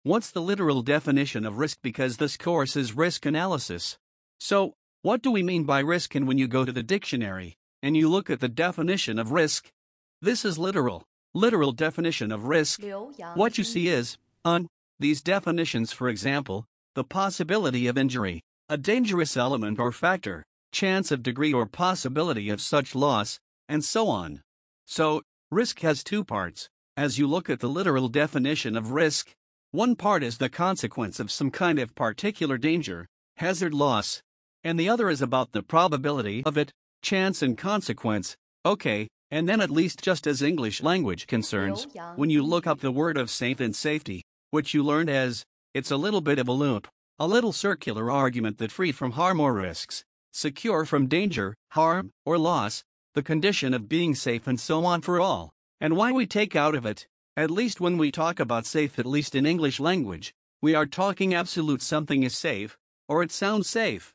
what's the literal definition of risk, because this course is risk analysis. So, what do we mean by risk? And when you go to the dictionary and you look at the definition of risk, this is literal definition of risk. What you see is, these definitions, for example, the possibility of injury, a dangerous element or factor, chance of degree or possibility of such loss, and so on. So, risk has two parts. As you look at the literal definition of risk, one part is the consequence of some kind of particular danger, hazard, loss, and the other is about the probability of it, chance and consequence. Okay, and then at least just as English language concerns, when you look up the word of safe and safety, which you learned as, it's a little bit of a loop, a little circular argument that free from harm or risks, secure from danger, harm, or loss, the condition of being safe and so on for all. And why we take out of it, at least when we talk about safe, at least in English language, we are talking absolute something is safe, or it sounds safe.